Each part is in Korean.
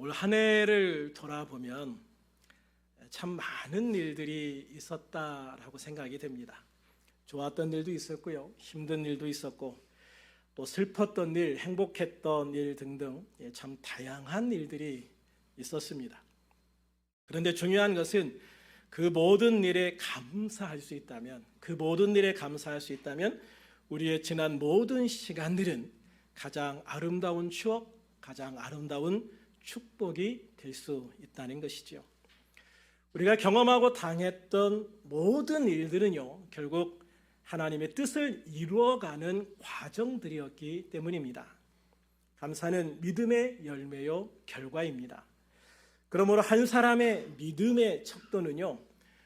올 한 해를 돌아보면 참 많은 일들이 있었다라고 생각이 됩니다. 좋았던 일도 있었고요, 힘든 일도 있었고, 또 슬펐던 일, 행복했던 일 등등 참 다양한 일들이 있었습니다. 그런데 중요한 것은 그 모든 일에 감사할 수 있다면, 우리의 지난 모든 시간들은 가장 아름다운 추억, 가장 아름다운 축복이 될 수 있다는 것이죠. 우리가 경험하고 당했던 모든 일들은요, 결국 하나님의 뜻을 이루어가는 과정들이었기 때문입니다. 감사는 믿음의 열매요 결과입니다. 그러므로 한 사람의 믿음의 척도는요,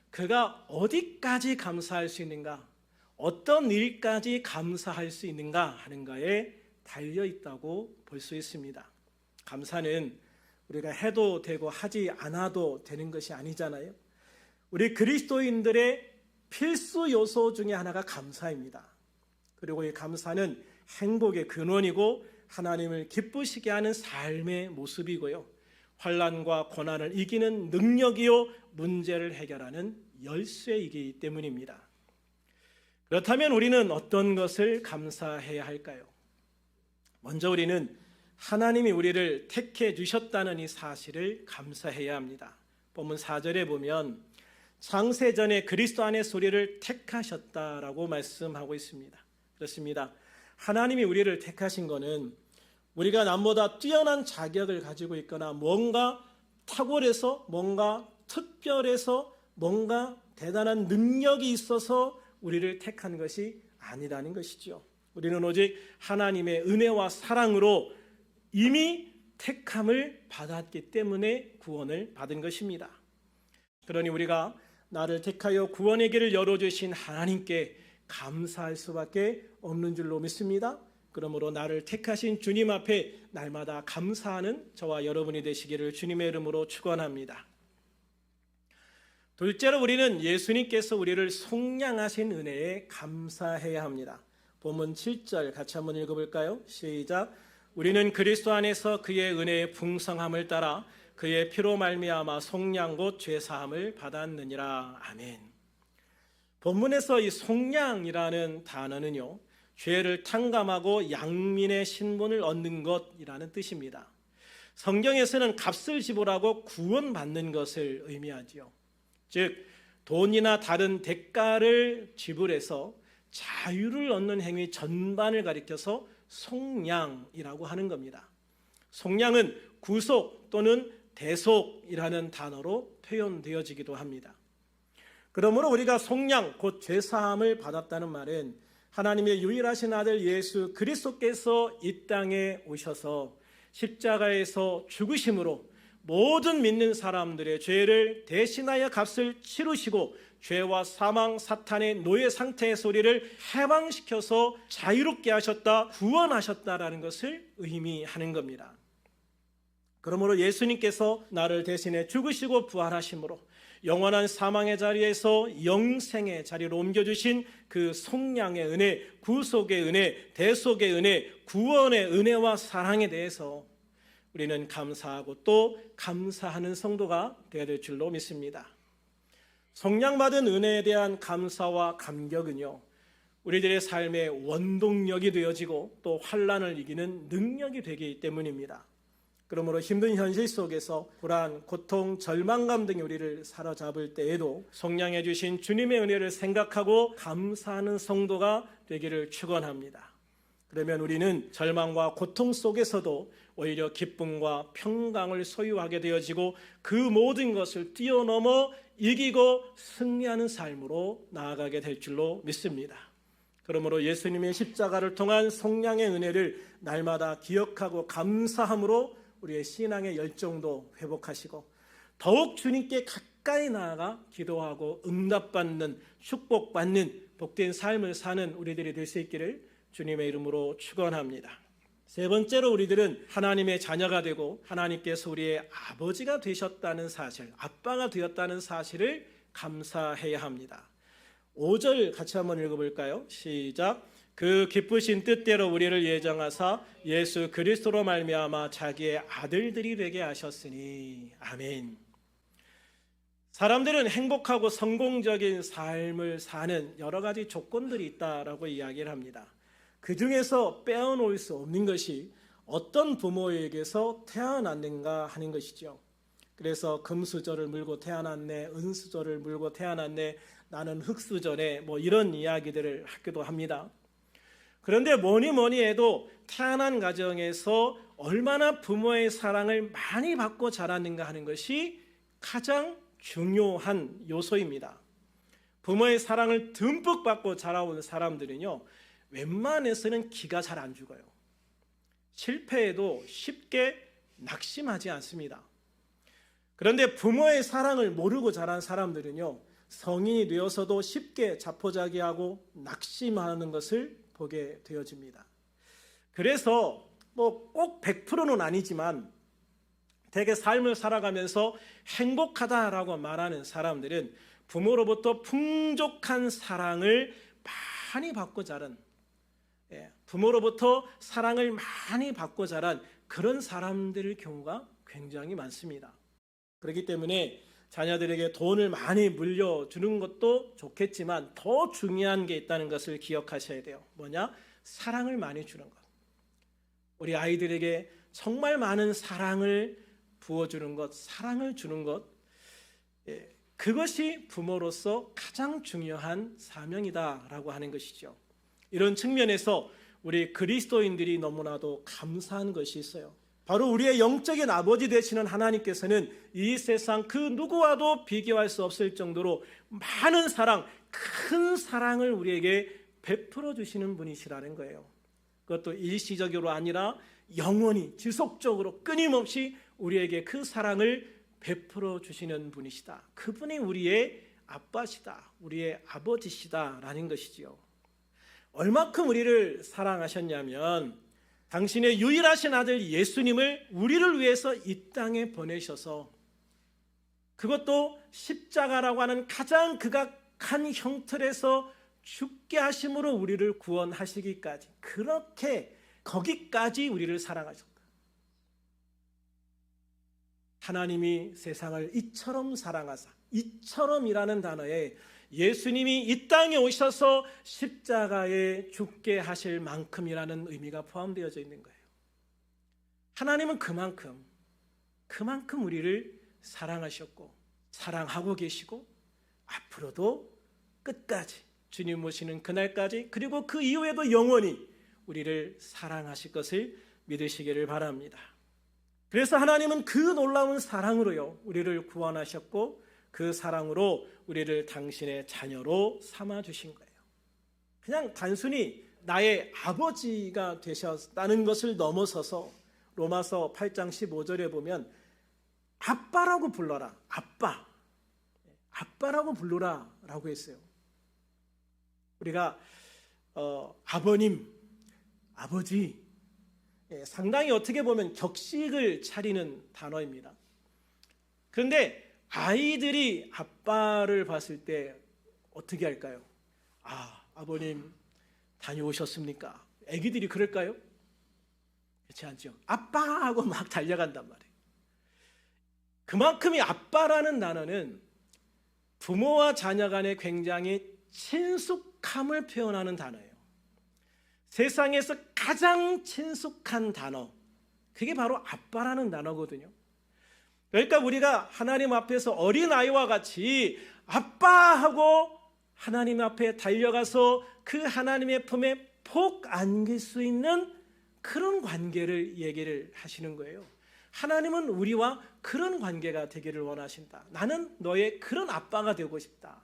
그가 어디까지 감사할 수 있는가, 어떤 일까지 감사할 수 있는가 하는가에 달려 있다고 볼 수 있습니다. 감사는 우리가 해도 되고 하지 않아도 되는 것이 아니잖아요. 우리 그리스도인들의 필수 요소 중에 하나가 감사입니다. 그리고 이 감사는 행복의 근원이고 하나님을 기쁘시게 하는 삶의 모습이고요, 환난과 고난을 이기는 능력이요, 문제를 해결하는 열쇠이기 때문입니다. 그렇다면 우리는 어떤 것을 감사해야 할까요? 먼저 우리는 하나님이 우리를 택해 주셨다는 이 사실을 감사해야 합니다. 본문 4절에 보면 창세전에 그리스도 안에서 우리를 택하셨다라고 말씀하고 있습니다. 그렇습니다. 하나님이 우리를 택하신 것은 우리가 남보다 뛰어난 자격을 가지고 있거나 뭔가 탁월해서, 뭔가 특별해서, 뭔가 대단한 능력이 있어서 우리를 택한 것이 아니라는 것이죠. 우리는 오직 하나님의 은혜와 사랑으로 이미 택함을 받았기 때문에 구원을 받은 것입니다. 그러니 우리가 나를 택하여 구원의 길을 열어주신 하나님께 감사할 수밖에 없는 줄로 믿습니다. 그러므로 나를 택하신 주님 앞에 날마다 감사하는 저와 여러분이 되시기를 주님의 이름으로 축원합니다. 둘째로 우리는 예수님께서 우리를 속량하신 은혜에 감사해야 합니다. 본문 7절 같이 한번 읽어볼까요? 시작. 우리는 그리스도 안에서 그의 은혜의 풍성함을 따라 그의 피로 말미암아 속량 곧 죄사함을 받았느니라. 아멘. 본문에서 이 속량이라는 단어는요, 죄를 탕감하고 양민의 신분을 얻는 것이라는 뜻입니다. 성경에서는 값을 지불하고 구원받는 것을 의미하지요. 즉 돈이나 다른 대가를 지불해서 자유를 얻는 행위 전반을 가리켜서 속량이라고 하는 겁니다. 속량은 구속 또는 대속이라는 단어로 표현되어지기도 합니다. 그러므로 우리가 속량 곧 죄사함을 받았다는 말은 하나님의 유일하신 아들 예수 그리스도께서 이 땅에 오셔서 십자가에서 죽으심으로 모든 믿는 사람들의 죄를 대신하여 값을 치르시고 죄와 사망, 사탄의 노예 상태에서 우리를 해방시켜서 자유롭게 하셨다, 구원하셨다라는 것을 의미하는 겁니다. 그러므로 예수님께서 나를 대신해 죽으시고 부활하심으로 영원한 사망의 자리에서 영생의 자리로 옮겨주신 그 속량의 은혜, 구속의 은혜, 대속의 은혜, 구원의 은혜와 사랑에 대해서 우리는 감사하고 또 감사하는 성도가 되어야 될 줄로 믿습니다. 속량받은 은혜에 대한 감사와 감격은요, 우리들의 삶의 원동력이 되어지고 또 환난을 이기는 능력이 되기 때문입니다. 그러므로 힘든 현실 속에서 불안, 고통, 절망감 등이 우리를 사로잡을 때에도 속량해 주신 주님의 은혜를 생각하고 감사하는 성도가 되기를 축원합니다. 그러면 우리는 절망과 고통 속에서도 오히려 기쁨과 평강을 소유하게 되어지고 그 모든 것을 뛰어넘어 이기고 승리하는 삶으로 나아가게 될 줄로 믿습니다. 그러므로 예수님의 십자가를 통한 속량의 은혜를 날마다 기억하고 감사함으로 우리의 신앙의 열정도 회복하시고 더욱 주님께 가까이 나아가 기도하고 응답받는, 축복받는 복된 삶을 사는 우리들이 될 수 있기를 주님의 이름으로 축원합니다. 세 번째로 우리들은 하나님의 자녀가 되고 하나님께서 우리의 아버지가 되셨다는 사실, 아빠가 되었다는 사실을 감사해야 합니다. 5절 같이 한번 읽어볼까요? 시작. 그 기쁘신 뜻대로 우리를 예정하사 예수 그리스도로 말미암아 자기의 아들들이 되게 하셨으니. 아멘. 사람들은 행복하고 성공적인 삶을 사는 여러 가지 조건들이 있다라고 이야기를 합니다. 그 중에서 빼어놓을 수 없는 것이 어떤 부모에게서 태어났는가 하는 것이죠. 그래서 금수저를 물고 태어났네, 은수저를 물고 태어났네, 나는 흙수저네, 뭐 이런 이야기들을 하기도 합니다. 그런데 뭐니 해도 태어난 가정에서 얼마나 부모의 사랑을 많이 받고 자랐는가 하는 것이 가장 중요한 요소입니다. 부모의 사랑을 듬뿍 받고 자라온 사람들은요, 웬만해서는 기가 잘 안 죽어요. 실패해도 쉽게 낙심하지 않습니다. 그런데 부모의 사랑을 모르고 자란 사람들은요, 성인이 되어서도 쉽게 자포자기하고 낙심하는 것을 보게 되어집니다. 그래서 뭐 꼭 100%는 아니지만 대개 삶을 살아가면서 행복하다라고 말하는 사람들은 부모로부터 풍족한 사랑을 많이 받고 자란, 부모로부터 사랑을 많이 받고 자란 그런 사람들의 경우가 굉장히 많습니다. 그렇기 때문에 자녀들에게 돈을 많이 물려주는 것도 좋겠지만 더 중요한 게 있다는 것을 기억하셔야 돼요. 뭐냐? 사랑을 많이 주는 것. 우리 아이들에게 정말 많은 사랑을 부어주는 것, 사랑을 주는 것, 그것이 부모로서 가장 중요한 사명이다라고 하는 것이죠. 이런 측면에서 우리 그리스도인들이 너무나도 감사한 것이 있어요. 바로 우리의 영적인 아버지 되시는 하나님께서는 이 세상 그 누구와도 비교할 수 없을 정도로 많은 사랑, 큰 사랑을 우리에게 베풀어 주시는 분이시라는 거예요. 그것도 일시적으로 아니라 영원히 지속적으로 끊임없이 우리에게 그 사랑을 베풀어 주시는 분이시다. 그분이 우리의 아빠시다, 우리의 아버지시다라는 것이지요. 얼마큼 우리를 사랑하셨냐면 당신의 유일하신 아들 예수님을 우리를 위해서 이 땅에 보내셔서, 그것도 십자가라고 하는 가장 극악한 형틀에서 죽게 하심으로 우리를 구원하시기까지, 그렇게 거기까지 우리를 사랑하셨다. 하나님이 세상을 이처럼 사랑하사, 이처럼이라는 단어에 예수님이 이 땅에 오셔서 십자가에 죽게 하실 만큼이라는 의미가 포함되어져 있는 거예요. 하나님은 그만큼 우리를 사랑하셨고 사랑하고 계시고 앞으로도 끝까지, 주님 오시는 그날까지, 그리고 그 이후에도 영원히 우리를 사랑하실 것을 믿으시기를 바랍니다. 그래서 하나님은 그 놀라운 사랑으로요, 우리를 구원하셨고 그 사랑으로 우리를 당신의 자녀로 삼아주신 거예요. 그냥 단순히 나의 아버지가 되셨다는 것을 넘어서서 로마서 8장 15절에 보면 아빠라고 불러라, 아빠라고 부르라 라고 했어요. 우리가 아버님, 아버지, 상당히 어떻게 보면 격식을 차리는 단어입니다. 그런데 아이들이 아빠를 봤을 때 어떻게 할까요? 아버님 다녀오셨습니까? 애기들이 그럴까요? 그렇지 않죠. 아빠 하고 막 달려간단 말이에요. 그만큼이 아빠라는 단어는 부모와 자녀 간에 굉장히 친숙함을 표현하는 단어예요. 세상에서 가장 친숙한 단어, 그게 바로 아빠라는 단어거든요. 그러니까 우리가 하나님 앞에서 어린아이와 같이 아빠하고 하나님 앞에 달려가서 그 하나님의 품에 폭 안길 수 있는 그런 관계를 얘기를 하시는 거예요. 하나님은 우리와 그런 관계가 되기를 원하신다. 나는 너의 그런 아빠가 되고 싶다.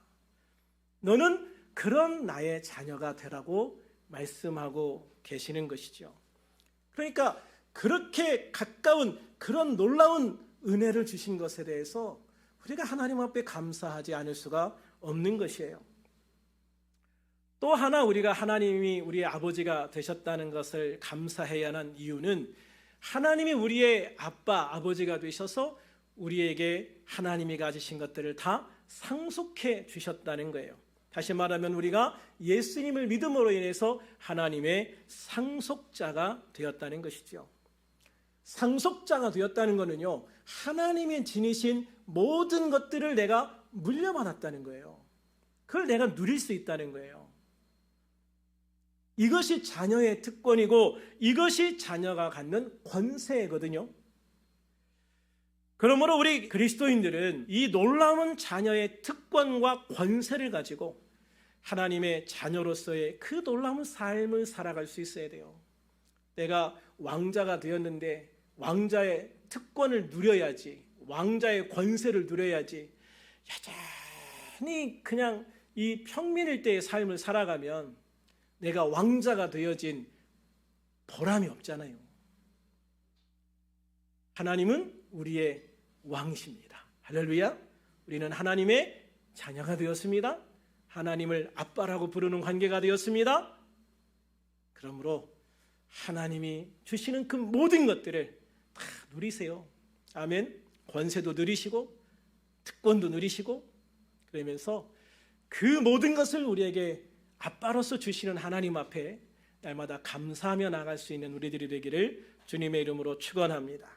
너는 그런 나의 자녀가 되라고 말씀하고 계시는 것이죠. 그러니까 그렇게 가까운 그런 놀라운 은혜를 주신 것에 대해서 우리가 하나님 앞에 감사하지 않을 수가 없는 것이에요. 또 하나 우리가 하나님이 우리의 아버지가 되셨다는 것을 감사해야 하는 이유는 하나님이 우리의 아빠, 아버지가 되셔서 우리에게 하나님이 가지신 것들을 다 상속해 주셨다는 거예요. 다시 말하면 우리가 예수님을 믿음으로 인해서 하나님의 상속자가 되었다는 것이죠. 상속자가 되었다는 것은요, 하나님이 지니신 모든 것들을 내가 물려받았다는 거예요. 그걸 내가 누릴 수 있다는 거예요. 이것이 자녀의 특권이고 이것이 자녀가 갖는 권세거든요. 그러므로 우리 그리스도인들은 이 놀라운 자녀의 특권과 권세를 가지고 하나님의 자녀로서의 그 놀라운 삶을 살아갈 수 있어야 돼요. 내가 왕자가 되었는데 왕자의 특권을 누려야지, 왕자의 권세를 누려야지, 여전히 그냥 이 평민일 때의 삶을 살아가면 내가 왕자가 되어진 보람이 없잖아요. 하나님은 우리의 왕이십니다. 할렐루야. 우리는 하나님의 자녀가 되었습니다. 하나님을 아빠라고 부르는 관계가 되었습니다. 그러므로 하나님이 주시는 그 모든 것들을 다 누리세요. 아멘. 권세도 누리시고 특권도 누리시고, 그러면서 그 모든 것을 우리에게 아빠로서 주시는 하나님 앞에 날마다 감사하며 나갈 수 있는 우리들이 되기를 주님의 이름으로 축원합니다.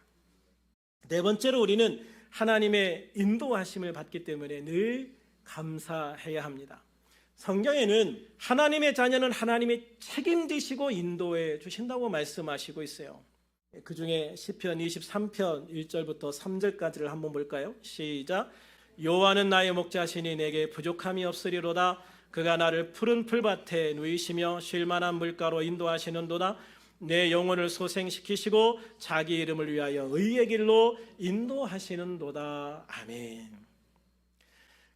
네 번째로 우리는 하나님의 인도하심을 받기 때문에 늘 감사해야 합니다. 성경에는 하나님의 자녀는 하나님이 책임지시고 인도해 주신다고 말씀하시고 있어요. 그 중에 시편 23편 1절부터 3절까지를 한번 볼까요? 시작. 여호와는 나의 목자시니 내게 부족함이 없으리로다. 그가 나를 푸른 풀밭에 누이시며 쉴 만한 물가로 인도하시는도다. 내 영혼을 소생시키시고 자기 이름을 위하여 의의 길로 인도하시는도다. 아멘.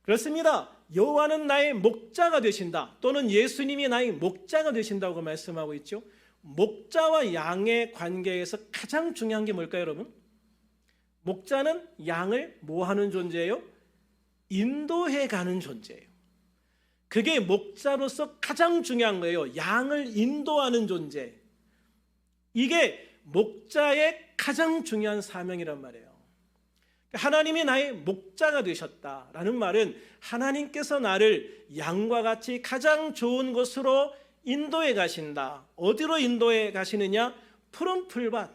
그렇습니다. 여호와는 나의 목자가 되신다, 또는 예수님이 나의 목자가 되신다고 말씀하고 있죠. 목자와 양의 관계에서 가장 중요한 게 뭘까요, 여러분? 목자는 양을 뭐 하는 존재예요? 인도해 가는 존재예요. 그게 목자로서 가장 중요한 거예요. 양을 인도하는 존재. 이게 목자의 가장 중요한 사명이란 말이에요. 하나님이 나의 목자가 되셨다라는 말은 하나님께서 나를 양과 같이 가장 좋은 곳으로 인도해 가신다. 어디로 인도해 가시느냐? 푸른 풀밭,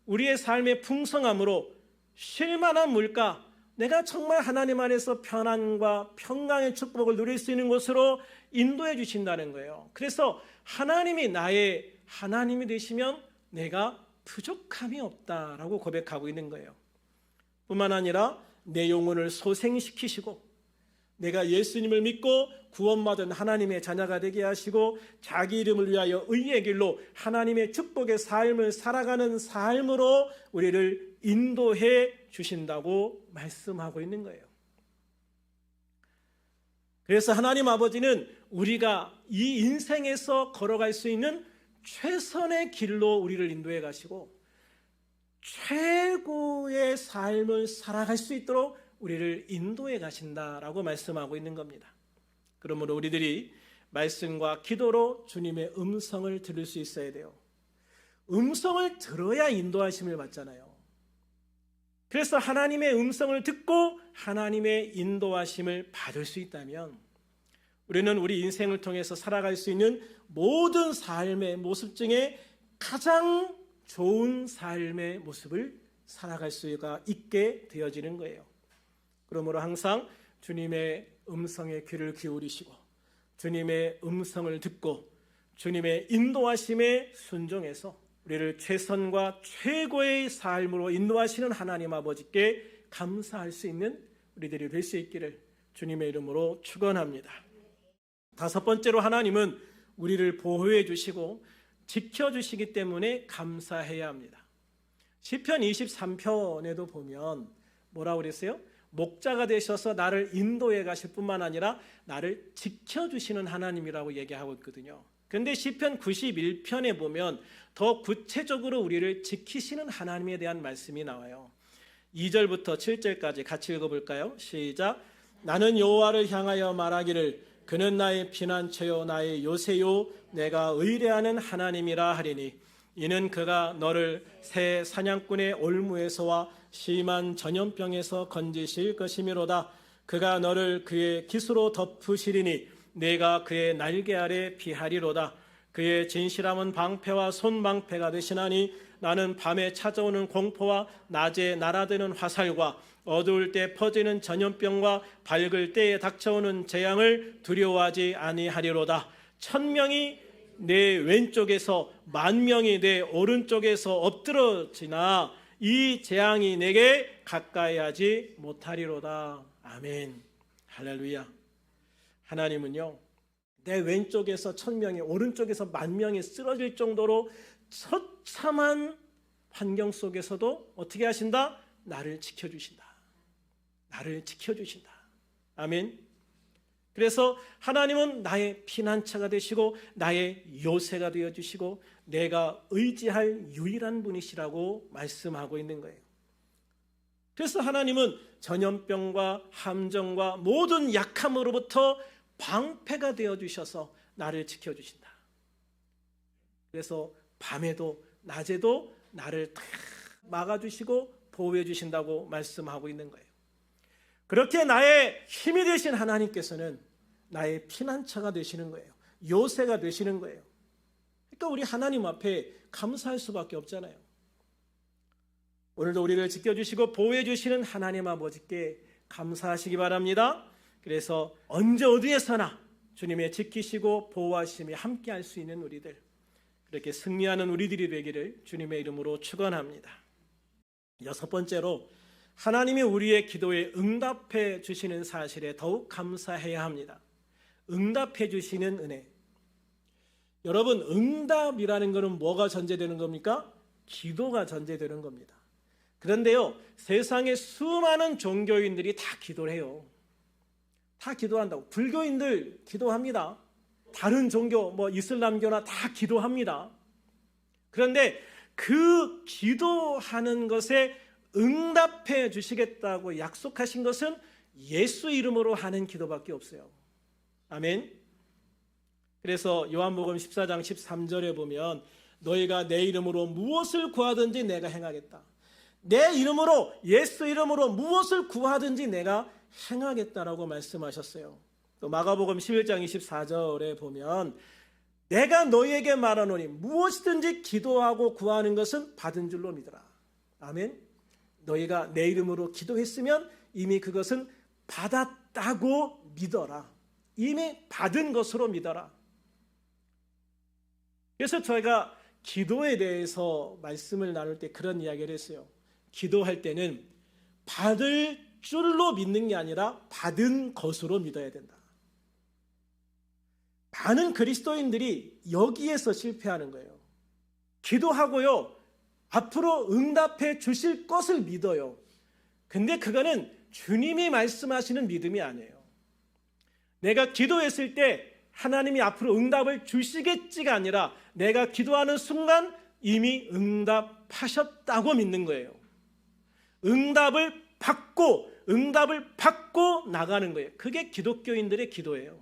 우리의 삶의 풍성함으로 쉴 만한 물가, 내가 정말 하나님 안에서 편안과 평강의 축복을 누릴 수 있는 곳으로 인도해 주신다는 거예요. 그래서 하나님이 나의 하나님이 되시면 내가 부족함이 없다라고 고백하고 있는 거예요. 뿐만 아니라 내 영혼을 소생시키시고 내가 예수님을 믿고 구원받은 하나님의 자녀가 되게 하시고 자기 이름을 위하여 의의 길로 하나님의 축복의 삶을 살아가는 삶으로 우리를 인도해 주신다고 말씀하고 있는 거예요. 그래서 하나님 아버지는 우리가 이 인생에서 걸어갈 수 있는 최선의 길로 우리를 인도해 가시고 최고의 삶을 살아갈 수 있도록 우리를 인도해 가신다라고 말씀하고 있는 겁니다. 그러므로 우리들이 말씀과 기도로 주님의 음성을 들을 수 있어야 돼요. 음성을 들어야 인도하심을 받잖아요. 그래서 하나님의 음성을 듣고 하나님의 인도하심을 받을 수 있다면 우리는 우리 인생을 통해서 살아갈 수 있는 모든 삶의 모습 중에 가장 좋은 삶의 모습을 살아갈 수가 있게 되어지는 거예요. 그러므로 항상 주님의 음성에 귀를 기울이시고 주님의 음성을 듣고 주님의 인도하심에 순종해서 우리를 최선과 최고의 삶으로 인도하시는 하나님 아버지께 감사할 수 있는 우리들이 될 수 있기를 주님의 이름으로 축원합니다. 다섯 번째로 하나님은 우리를 보호해 주시고 지켜주시기 때문에 감사해야 합니다. 시편 23편에도 보면 뭐라고 그랬어요? 목자가 되셔서 나를 인도해 가실 뿐만 아니라 나를 지켜주시는 하나님이라고 얘기하고 있거든요. 그런데 시편 91편에 보면 더 구체적으로 우리를 지키시는 하나님에 대한 말씀이 나와요. 2절부터 7절까지 같이 읽어볼까요? 시작. 나는 여호와를 향하여 말하기를 그는 나의 피난처요 나의 요새요 내가 의뢰하는 하나님이라 하리니 이는 그가 너를 새 사냥꾼의 올무에서와 심한 전염병에서 건지실 것이미로다. 그가 너를 그의 깃으로 덮으시리니 내가 그의 날개 아래 피하리로다. 그의 진실함은 방패와 손방패가 되시나니 나는 밤에 찾아오는 공포와 낮에 날아드는 화살과 어두울 때 퍼지는 전염병과 밝을 때에 닥쳐오는 재앙을 두려워하지 아니하리로다. 1000명이 내 왼쪽에서 10,000명이 내 오른쪽에서 엎드러지나 이 재앙이 내게 가까이 하지 못하리로다. 아멘. 할렐루야. 하나님은요, 내 왼쪽에서 1000명이 오른쪽에서 10,000명이 쓰러질 정도로 처참한 환경 속에서도 어떻게 하신다? 나를 지켜주신다. 나를 지켜주신다. 아멘. 그래서 하나님은 나의 피난처가 되시고 나의 요새가 되어주시고 내가 의지할 유일한 분이시라고 말씀하고 있는 거예요. 그래서 하나님은 전염병과 함정과 모든 약함으로부터 방패가 되어주셔서 나를 지켜주신다. 그래서 밤에도 낮에도 나를 다 막아주시고 보호해 주신다고 말씀하고 있는 거예요. 그렇게 나의 힘이 되신 하나님께서는 나의 피난처가 되시는 거예요. 요새가 되시는 거예요. 그러니까 우리 하나님 앞에 감사할 수밖에 없잖아요. 오늘도 우리를 지켜주시고 보호해 주시는 하나님 아버지께 감사하시기 바랍니다. 그래서 언제 어디에서나 주님의 지키시고 보호하심이 함께할 수 있는 우리들, 그렇게 승리하는 우리들이 되기를 주님의 이름으로 축원합니다. 6번째로 하나님이 우리의 기도에 응답해 주시는 사실에 더욱 감사해야 합니다. 응답해 주시는 은혜. 여러분, 응답이라는 것은 뭐가 전제되는 겁니까? 기도가 전제되는 겁니다. 그런데요, 세상에 수많은 종교인들이 다 기도를 해요. 다 기도한다고. 불교인들 기도합니다. 다른 종교, 이슬람교나 다 기도합니다. 그런데 그 기도하는 것에 응답해 주시겠다고 약속하신 것은 예수 이름으로 하는 기도밖에 없어요. 아멘. 그래서 요한복음 14장 13절에 보면 너희가 내 이름으로 무엇을 구하든지 내가 행하겠다. 내 이름으로, 예수 이름으로 무엇을 구하든지 내가 행하겠다라고 말씀하셨어요. 또 마가복음 11장 24절에 보면 내가 너희에게 말하노니 무엇이든지 기도하고 구하는 것은 받은 줄로 믿어라. 아멘. 너희가 내 이름으로 기도했으면 이미 그것은 받았다고 믿어라. 이미 받은 것으로 믿어라. 그래서 저희가 기도에 대해서 말씀을 나눌 때 그런 이야기를 했어요. 기도할 때는 받을 줄로 믿는 게 아니라 받은 것으로 믿어야 된다. 많은 그리스도인들이 여기에서 실패하는 거예요. 기도하고요, 앞으로 응답해 주실 것을 믿어요. 근데 그거는 주님이 말씀하시는 믿음이 아니에요. 내가 기도했을 때 하나님이 앞으로 응답을 주시겠지가 아니라 내가 기도하는 순간 이미 응답하셨다고 믿는 거예요. 응답을 받고 나가는 거예요. 그게 기독교인들의 기도예요.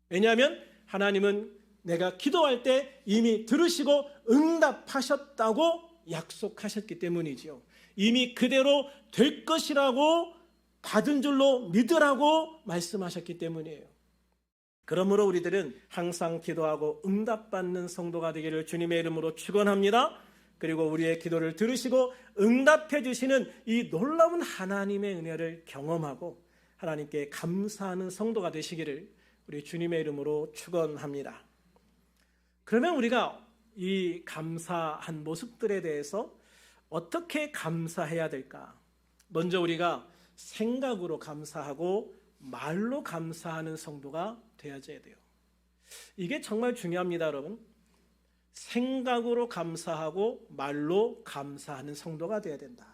왜냐하면 하나님은 내가 기도할 때 이미 들으시고 응답하셨다고 약속하셨기 때문이지요. 이미 그대로 될 것이라고 받은 줄로 믿으라고 말씀하셨기 때문이에요. 그러므로 우리들은 항상 기도하고 응답받는 성도가 되기를 주님의 이름으로 축원합니다. 그리고 우리의 기도를 들으시고 응답해 주시는 이 놀라운 하나님의 은혜를 경험하고 하나님께 감사하는 성도가 되시기를 우리 주님의 이름으로 축원합니다. 그러면 우리가 이 감사한 모습들에 대해서 어떻게 감사해야 될까? 먼저 우리가 생각으로 감사하고 말로 감사하는 성도가 되어져야 돼요. 이게 정말 중요합니다, 여러분. 생각으로 감사하고 말로 감사하는 성도가 되어야 된다.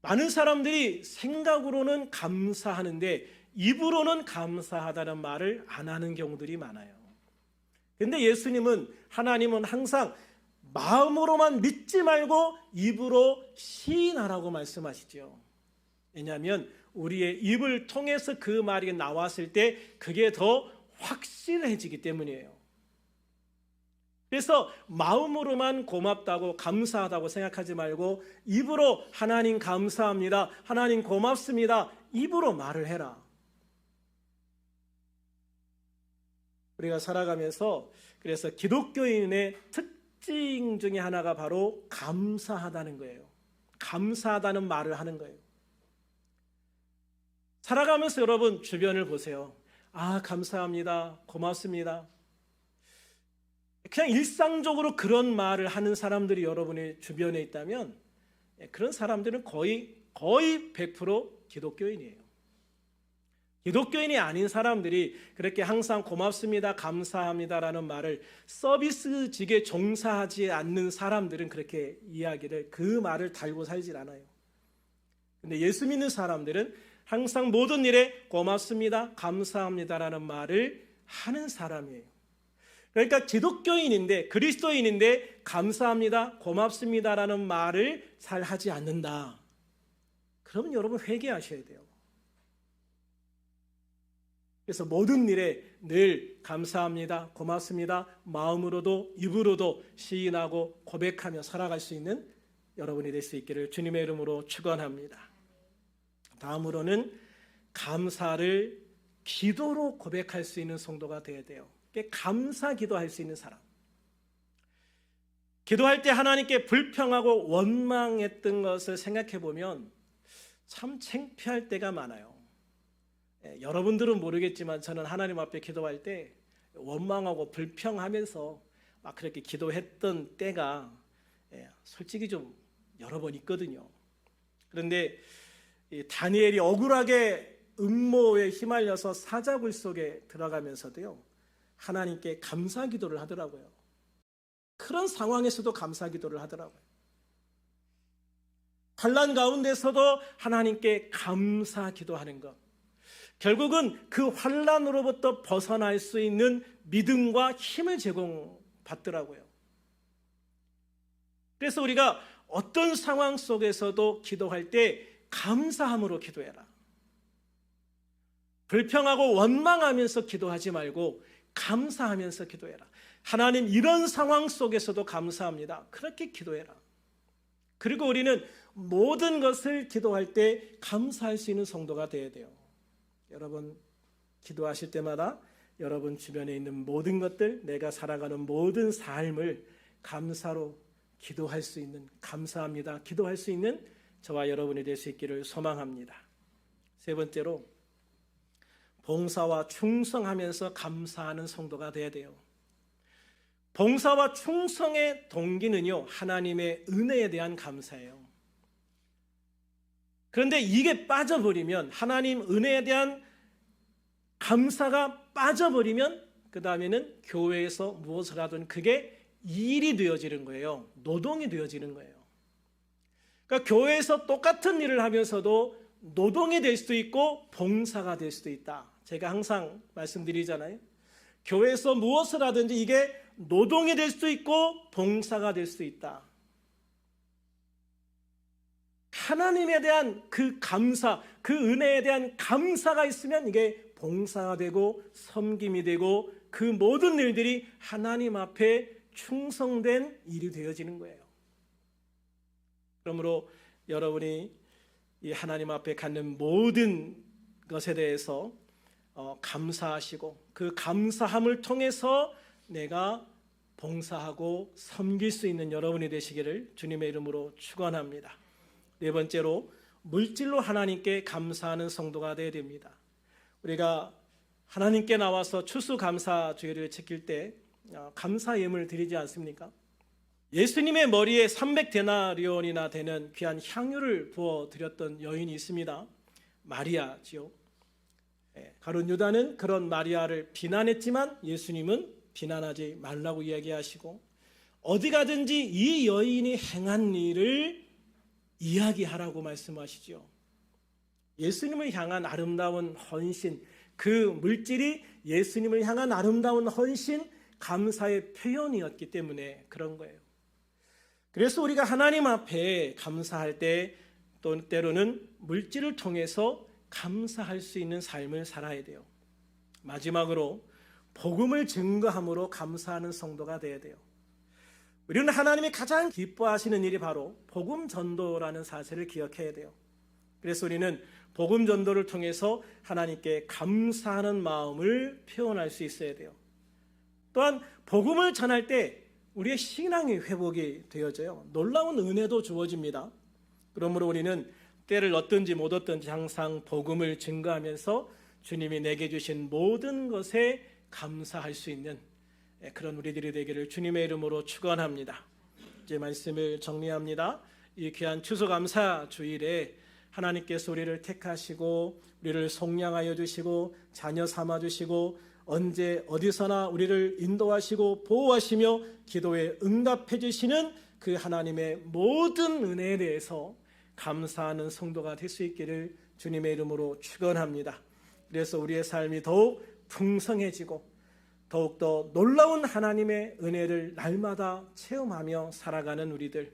많은 사람들이 생각으로는 감사하는데 입으로는 감사하다는 말을 안 하는 경우들이 많아요. 그런데 예수님은, 하나님은 항상 마음으로만 믿지 말고 입으로 시인하라고 말씀하시죠. 왜냐하면 우리의 입을 통해서 그 말이 나왔을 때 그게 더 확실해지기 때문이에요. 그래서 마음으로만 고맙다고 감사하다고 생각하지 말고 입으로 하나님 감사합니다, 하나님 고맙습니다, 입으로 말을 해라. 우리가 살아가면서 그래서 기독교인의 특징 중에 하나가 바로 감사하다는 거예요. 감사하다는 말을 하는 거예요. 살아가면서 여러분 주변을 보세요. 아, 감사합니다. 고맙습니다. 그냥 일상적으로 그런 말을 하는 사람들이 여러분의 주변에 있다면 그런 사람들은 거의 100% 기독교인이에요. 기독교인이 아닌 사람들이 그렇게 항상 고맙습니다, 감사합니다라는 말을 서비스직에 종사하지 않는 사람들은 그렇게 이야기를 그 말을 달고 살질 않아요. 근데 예수 믿는 사람들은 항상 모든 일에 고맙습니다, 감사합니다라는 말을 하는 사람이에요. 그러니까 기독교인인데 그리스도인인데 감사합니다, 고맙습니다라는 말을 잘 하지 않는다. 그러면 여러분 회개하셔야 돼요. 그래서 모든 일에 늘 감사합니다, 고맙습니다, 마음으로도 입으로도 시인하고 고백하며 살아갈 수 있는 여러분이 될 수 있기를 주님의 이름으로 축원합니다. 다음으로는 감사를 기도로 고백할 수 있는 성도가 되어야 돼요. 감사 기도할 수 있는 사람. 기도할 때 하나님께 불평하고 원망했던 것을 생각해 보면 참 창피할 때가 많아요. 여러분들은 모르겠지만 저는 하나님 앞에 기도할 때 원망하고 불평하면서 막 그렇게 기도했던 때가 솔직히 좀 여러 번 있거든요. 그런데 다니엘이 억울하게 음모에 휘말려서 사자굴 속에 들어가면서도요, 하나님께 감사 기도를 하더라고요. 그런 상황에서도 감사 기도를 하더라고요. 환난 가운데서도 하나님께 감사 기도하는 것, 결국은 그 환난으로부터 벗어날 수 있는 믿음과 힘을 제공받더라고요. 그래서 우리가 어떤 상황 속에서도 기도할 때 감사함으로 기도해라. 불평하고 원망하면서 기도하지 말고 감사하면서 기도해라. 하나님, 이런 상황 속에서도 감사합니다. 그렇게 기도해라. 그리고 우리는 모든 것을 기도할 때 감사할 수 있는 성도가 되어야 돼요. 여러분, 기도하실 때마다 여러분 주변에 있는 모든 것들, 내가 살아가는 모든 삶을 감사로 기도할 수 있는, 감사합니다, 기도할 수 있는 저와 여러분이 될 수 있기를 소망합니다. 세 번째로, 봉사와 충성하면서 감사하는 성도가 되어야 돼요. 봉사와 충성의 동기는요, 하나님의 은혜에 대한 감사예요. 그런데 이게 빠져버리면, 하나님 은혜에 대한 감사가 빠져버리면 그 다음에는 교회에서 무엇을 하든 그게 일이 되어지는 거예요. 노동이 되어지는 거예요. 그러니까 교회에서 똑같은 일을 하면서도 노동이 될 수도 있고 봉사가 될 수도 있다. 제가 항상 말씀드리잖아요. 교회에서 무엇을 하든지 이게 노동이 될 수도 있고 봉사가 될 수도 있다. 하나님에 대한 그 감사, 그 은혜에 대한 감사가 있으면 이게 봉사가 되고 섬김이 되고 그 모든 일들이 하나님 앞에 충성된 일이 되어지는 거예요. 그러므로 여러분이 이 하나님 앞에 갖는 모든 것에 대해서 감사하시고 그 감사함을 통해서 내가 봉사하고 섬길 수 있는 여러분이 되시기를 주님의 이름으로 축원합니다. 네 번째로, 물질로 하나님께 감사하는 성도가 되어야 됩니다. 우리가 하나님께 나와서 추수감사주일을 지킬 때 감사 예물을 드리지 않습니까? 예수님의 머리에 300데나리온이나 되는 귀한 향유를 부어드렸던 여인이 있습니다. 마리아지요. 가룟 유다는 그런 마리아를 비난했지만 예수님은 비난하지 말라고 이야기하시고, 어디 가든지 이 여인이 행한 일을 이야기하라고 말씀하시죠. 예수님을 향한 아름다운 헌신, 그 물질이 예수님을 향한 아름다운 헌신, 감사의 표현이었기 때문에 그런 거예요. 그래서 우리가 하나님 앞에 감사할 때 또 때로는 물질을 통해서 감사할 수 있는 삶을 살아야 돼요. 마지막으로, 복음을 증거함으로 감사하는 성도가 되어야 돼요. 우리는 하나님이 가장 기뻐하시는 일이 바로 복음 전도라는 사실을 기억해야 돼요. 그래서 우리는 복음 전도를 통해서 하나님께 감사하는 마음을 표현할 수 있어야 돼요. 또한 복음을 전할 때 우리의 신앙이 회복이 되어져요. 놀라운 은혜도 주어집니다. 그러므로 우리는 때를 얻든지 못 얻든지 항상 복음을 증거하면서 주님이 내게 주신 모든 것에 감사할 수 있는 그런 우리들이 되기를 주님의 이름으로 축원합니다. 이제 말씀을 정리합니다. 이 귀한 추수감사 주일에 하나님께서 우리를 택하시고 우리를 속량하여 주시고 자녀 삼아 주시고 언제 어디서나 우리를 인도하시고 보호하시며 기도에 응답해 주시는 그 하나님의 모든 은혜에 대해서 감사하는 성도가 될 수 있기를 주님의 이름으로 축원합니다. 그래서 우리의 삶이 더욱 풍성해지고 더욱더 놀라운 하나님의 은혜를 날마다 체험하며 살아가는 우리들,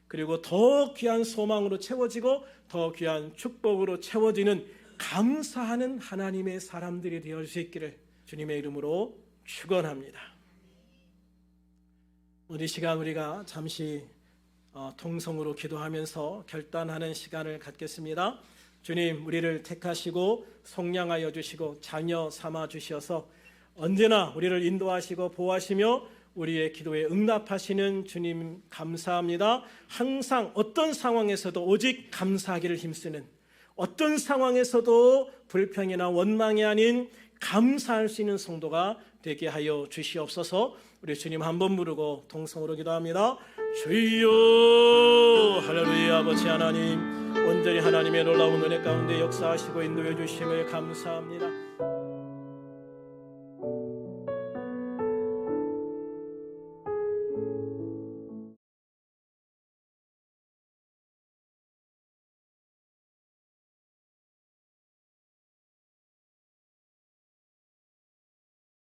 그리고 더 귀한 소망으로 채워지고 더 귀한 축복으로 채워지는 감사하는 하나님의 사람들이 되어 수 있기를 주님의 이름으로 축원합니다. 오늘 이 시간 우리가 잠시 통성으로 기도하면서 결단하는 시간을 갖겠습니다. 주님, 우리를 택하시고 속량하여 주시고 자녀 삼아 주셔서 언제나 우리를 인도하시고 보호하시며 우리의 기도에 응답하시는 주님 감사합니다. 항상 어떤 상황에서도 오직 감사하기를 힘쓰는, 어떤 상황에서도 불평이나 원망이 아닌 감사할 수 있는 성도가 되게 하여 주시옵소서. 우리 주님 한번 부르고 통성으로 기도합니다. 주여, 할렐루야. 아버지 하나님, 온전히 하나님의 놀라운 은혜 가운데 역사하시고 인도해 주심을 감사합니다.